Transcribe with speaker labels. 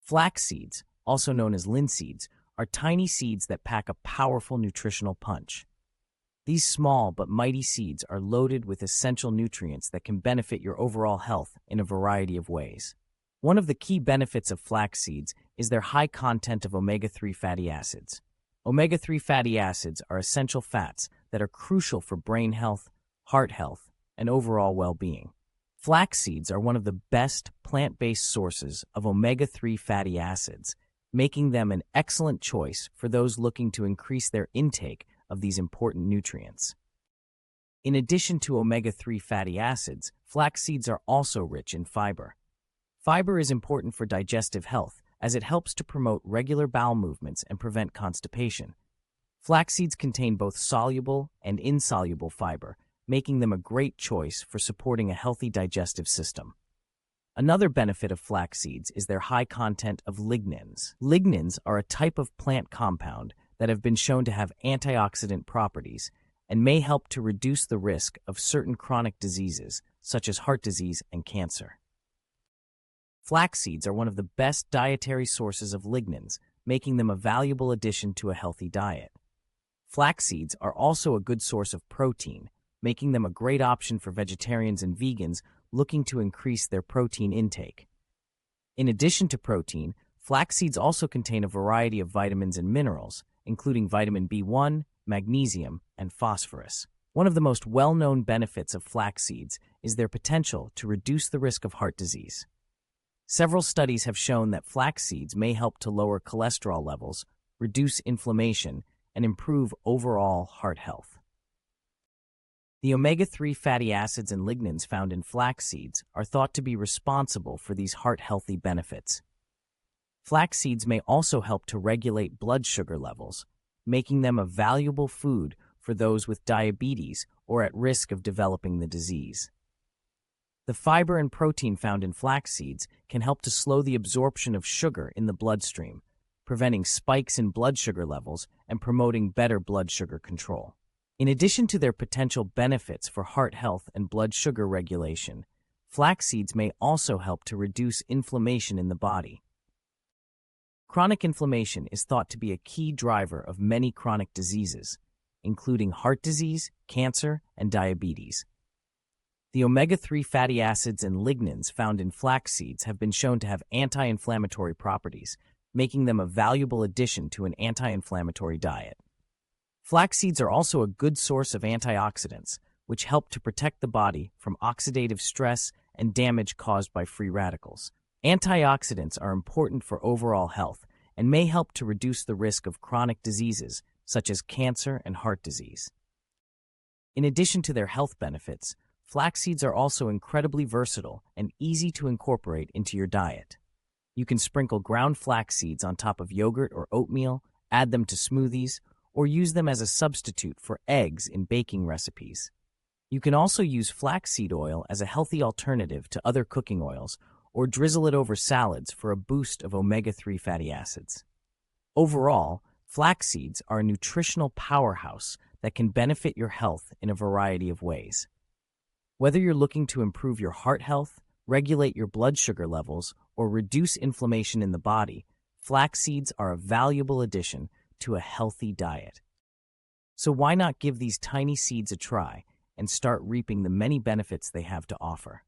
Speaker 1: Flax seeds, also known as linseeds, are tiny seeds that pack a powerful nutritional punch. These small but mighty seeds are loaded with essential nutrients that can benefit your overall health in a variety of ways. One of the key benefits of flax seeds is their high content of omega-3 fatty acids. Omega-3 fatty acids are essential fats that are crucial for brain health, heart health, and overall well-being. Flax seeds are one of the best plant-based sources of omega-3 fatty acids, making them an excellent choice for those looking to increase their intake of these important nutrients. In addition to omega-3 fatty acids, flax seeds are also rich in fiber. Fiber is important for digestive health as it helps to promote regular bowel movements and prevent constipation. Flax seeds contain both soluble and insoluble fiber, making them a great choice for supporting a healthy digestive system. Another benefit of flax seeds is their high content of lignans. Lignans are a type of plant compound that have been shown to have antioxidant properties and may help to reduce the risk of certain chronic diseases, such as heart disease and cancer. Flax seeds are one of the best dietary sources of lignans, making them a valuable addition to a healthy diet. Flax seeds are also a good source of protein, making them a great option for vegetarians and vegans looking to increase their protein intake. In addition to protein, flax seeds also contain a variety of vitamins and minerals, including vitamin B1, magnesium, and phosphorus. One of the most well-known benefits of flax seeds is their potential to reduce the risk of heart disease. Several studies have shown that flax seeds may help to lower cholesterol levels, reduce inflammation, and improve overall heart health. The omega-3 fatty acids and lignans found in flax seeds are thought to be responsible for these heart-healthy benefits. Flax seeds may also help to regulate blood sugar levels, making them a valuable food for those with diabetes or at risk of developing the disease. The fiber and protein found in flax seeds can help to slow the absorption of sugar in the bloodstream, preventing spikes in blood sugar levels and promoting better blood sugar control. In addition to their potential benefits for heart health and blood sugar regulation, flax seeds may also help to reduce inflammation in the body. Chronic inflammation is thought to be a key driver of many chronic diseases, including heart disease, cancer, and diabetes. The omega-3 fatty acids and lignans found in flax seeds have been shown to have anti-inflammatory properties, making them a valuable addition to an anti-inflammatory diet. Flax seeds are also a good source of antioxidants, which help to protect the body from oxidative stress and damage caused by free radicals. Antioxidants are important for overall health and may help to reduce the risk of chronic diseases such as cancer and heart disease. In addition to their health benefits, flax seeds are also incredibly versatile and easy to incorporate into your diet. You can sprinkle ground flax seeds on top of yogurt or oatmeal, add them to smoothies, or use them as a substitute for eggs in baking recipes. You can also use flaxseed oil as a healthy alternative to other cooking oils, or drizzle it over salads for a boost of omega-3 fatty acids. Overall, flax seeds are a nutritional powerhouse that can benefit your health in a variety of ways. Whether you're looking to improve your heart health, regulate your blood sugar levels, or reduce inflammation in the body, flax seeds are a valuable addition to a healthy diet. So why not give these tiny seeds a try and start reaping the many benefits they have to offer?